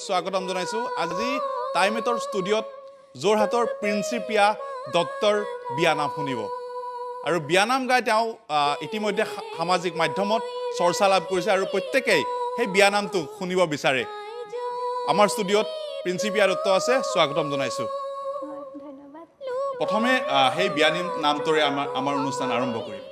স্বাগতম জনাইছো আজি টাইমেটৰ ষ্টুডিঅ'ত যোৰহাটৰ প্ৰিন্সিপিয়া দত্তৰ বিয়ানাম শুনিব আৰু বিয়ানাম গাই তেওঁ ইতিমধ্যে সামাজিক মাধ্যমত চৰ্চা লাভ কৰিছে আৰু প্ৰত্যেকই সেই বিয়ানামটো শুনিব বিচাৰে আমাৰ ষ্টুডিঅ'ত প্ৰিন্সিপিয়া দত্ত আছে স্বাগতম জনাইছো প্ৰথমে সেই বিয়ানাম নামটোৰে আমাৰ অনুষ্ঠান আৰম্ভ কৰিম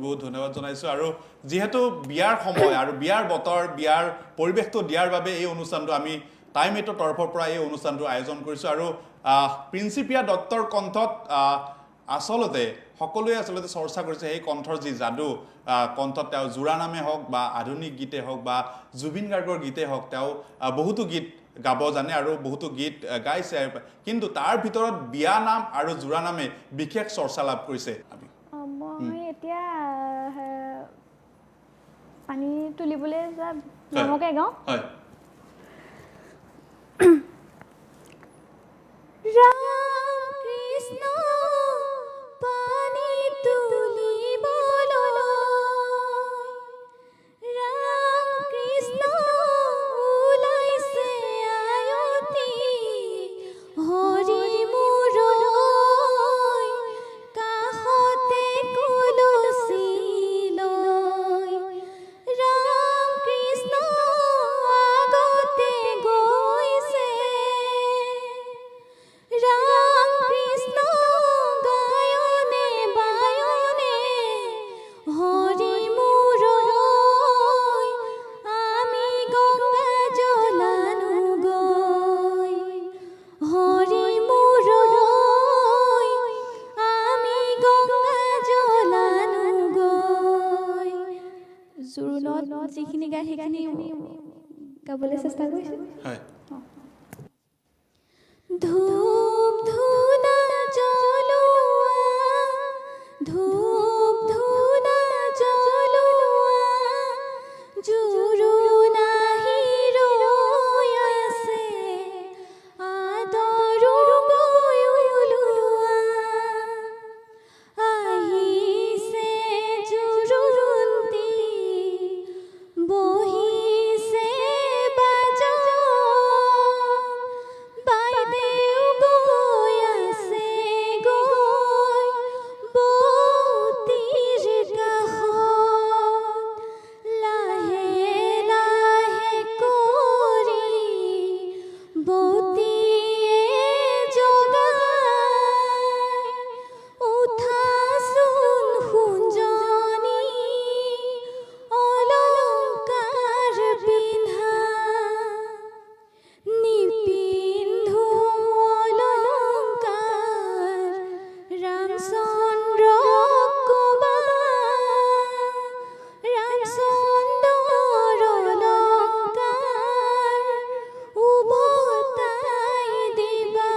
বহুত ধন্যবাদ জনাইছো আৰু যেহেতু বিয়াৰ সময় আৰু বিয়াৰ বতৰ বিয়াৰ পৰিৱেশটো দিয়াৰ বাবে এই অনুষ্ঠানটো আমি টাইমেটৰ তৰফৰ পৰা এই অনুষ্ঠানটো আয়োজন কৰিছো আৰু প্ৰিন্সিপিয়া দত্তৰ কণ্ঠত আসলতে সকলোৱে আসলতে চৰ্চা কৰিছে এই কণ্ঠৰ যি যাদু কণ্ঠত তেওঁ জোৰা নামে হওক বা আধুনিক গীতে হওক বা জুবিন গাৰ্গৰ গীতে হওক তেওঁ বহুতো গীত গাব জানে আৰু বহুতো গীত গাইছে কিন্তু তাৰ ভিতৰত বিয়া নাম আৰু জোৰা নামে বিশেষ চৰ্চা লাভ কৰিছে মই এতিয়া পানী তুলিবলৈ নামকে গাওঁ হয় ৰাম কৃষ্ণ পানী তুলিবলৈ ৰাম কৃষ্ণ ওলাইছে আয়তি হৰি মোৰ কাষত জোৰোণত যিখিনি গায় সেইখিনি গাবলৈ চেষ্টা কৰিছোঁ হয় ধূপ ধূনা জ্বলোৱা ধূপ ধূনা জ্বলোৱা জোৰোণ আহি ৰৈ আছে আদৰো গৈ ওলোৱা আহিছে জোৰোণটি বহিছে বাজন বাইদেউ গৈ আছে গৈ বতীৰ কাষত লাহে লাহে কৰি বতীয়ে জগাই উঠাচোন সোণজনী অলংকাৰ পিন্ধা নিপিন্ধো অলংকাৰ ৰামচন্দ্ৰক ক'বা ৰামচন্দ্ৰৰ অলংকাৰ উভতাই দিবা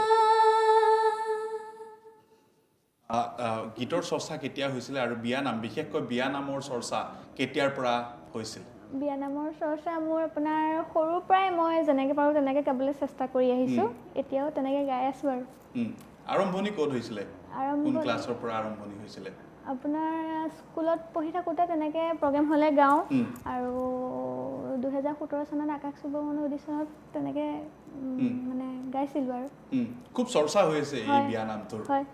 গীতৰ চৰ্চা কেতিয়া হৈছিলে আৰু বিয়ানাম বিশেষকৈ বিয়ানামৰ চৰ্চা কেতিয়াৰ পৰা হৈছিল বিয়ানামৰ চৰ্চা মোৰ আপোনাৰ সৰুৰ পৰাই মই যেনেকৈ পাৰোঁ তেনেকৈ গাবলৈ চেষ্টা কৰি আহিছোঁ এতিয়াও তেনেকৈ গাই আছোঁ আৰু আৰম্ভণি ক'ত হৈছিলে কোন আৰম্ভণি- ক্লাছৰ পৰা আৰম্ভণি হৈছিলে আপোনাৰ স্কুলত পঢ়ি থাকোঁতে তেনেকৈ প্ৰগ্ৰেম হ'লে গাওঁ আৰু 2017 চনত আকাশ চুব মন অডিশ্যনত তেনেকৈ মানে গাইছিলোঁ আৰু খুব চৰ্চা হৈ আছে এই হয়। বিয়ানামটোৰ হয়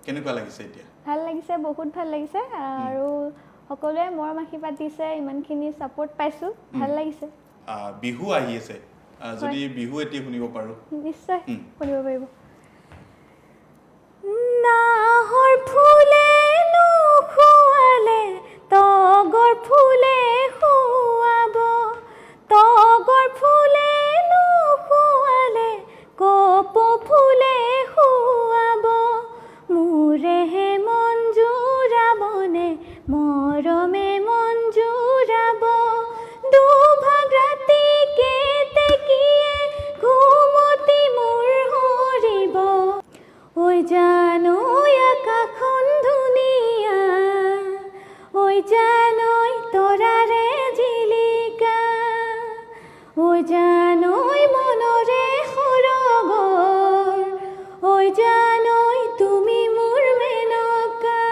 কেনেকুৱা লাগিছে এতিয়া ভাল লাগিছে বহুত ভাল লাগিছে আৰু সকলোৱে মৰম আশীৰ্বাদ দিছে ইমানখিনি ছাপোৰ্ট পাইছোঁ ভাল লাগিছে বিহু আহি আছে যদি বিহু এটি শুনিব পাৰোঁ নিশ্চয় শুনিব পাৰিব নাহৰ ফুলে নুশুৱালে তগৰ ফুলে শুৱাব তগৰ ফুলে নুশুৱালে কপৌ ফুলে শুৱাব মোৰেহে মন জোৰাবনে মৰমে মন জোৰাব দুভাগ ৰাতি কেতেকীয়ে ঘুমতি মোৰ হৰিব ঐ জানৈ আকাশখন ধুনীয়া ঐ জানৈ তৰাৰে জিলিকা ঐ জানৈ মনৰে সৰগৰ ঐ জানৈ তুমি মোৰ মেনকা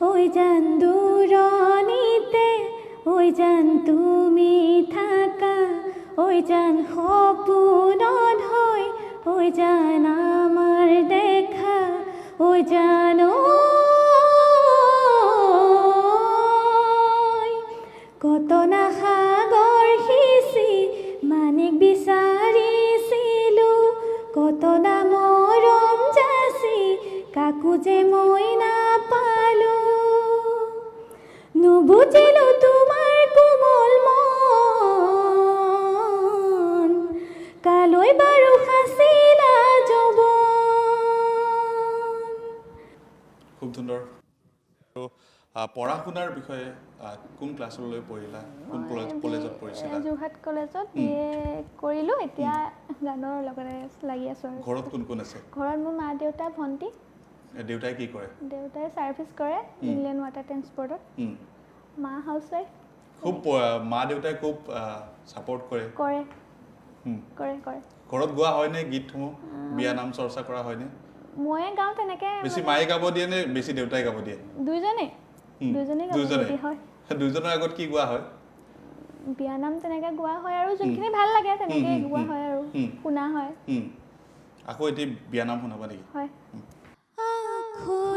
ঐ জান দূৰণিতে ঐ জান তুমি থাকা ঐ জান সপোনত হয় ঐ জান আমাৰ দেখা ঐ জান কতনা সাগৰ সিঁচি মানিক বিচাৰিছিলোঁ কতনা মৰম যাচি কাকো যে মই নাপালোঁ নুবুজিলোঁ তোমাৰ কোমল মন কালৈ বাৰু সাঁচিলা যৌৱন খুব সুন্দৰ আৰু পঢ়া শুনাৰ বিষয়ে কোন ক্লাছলৈ পঢ়িলা কোন কলেজত পঢ়িছিলা যোৰহাট কলেজত BA কৰিলোঁ এতিয়া গানৰ লগতে লাগি আছোঁ আৰু ঘৰত কোন কোন আছে ঘৰত মোৰ মা দেউতা ভণ্টি দেউতাই কি কৰে দেউতাই ছাৰ্ভিচ কৰে ইংলেণ্ড ৱাটাৰ ট্ৰেন্সপৰ্টত মা হাউচৱাইফ খুব মা দেউতাই খুব ছাপৰ্ট কৰে কৰে হুম। কৰে কৰে ঘৰত গোৱা হয়নে গীতসমূহ বিয়ানাম চৰ্চা কৰা হয়নে ময়ে গাওঁ তেনেকৈ বেছি মায়ে গাব দিয়ে নে বেছি দেউতাই গাব দিয়ে দুইজনে দুইজনেই গাব দুইজনে দিয়ে, হয় দুইজনৰ আগত কি গোৱা হয় বিয়ানাম তেনেকৈ গোৱা হয় আৰু যোনখিনি ভাল লাগে তেনেকৈ গোৱা হয় আৰু শুনা হয় আকৌ এটি বিয়ানাম শুনাবা নেকি হয় আখৈ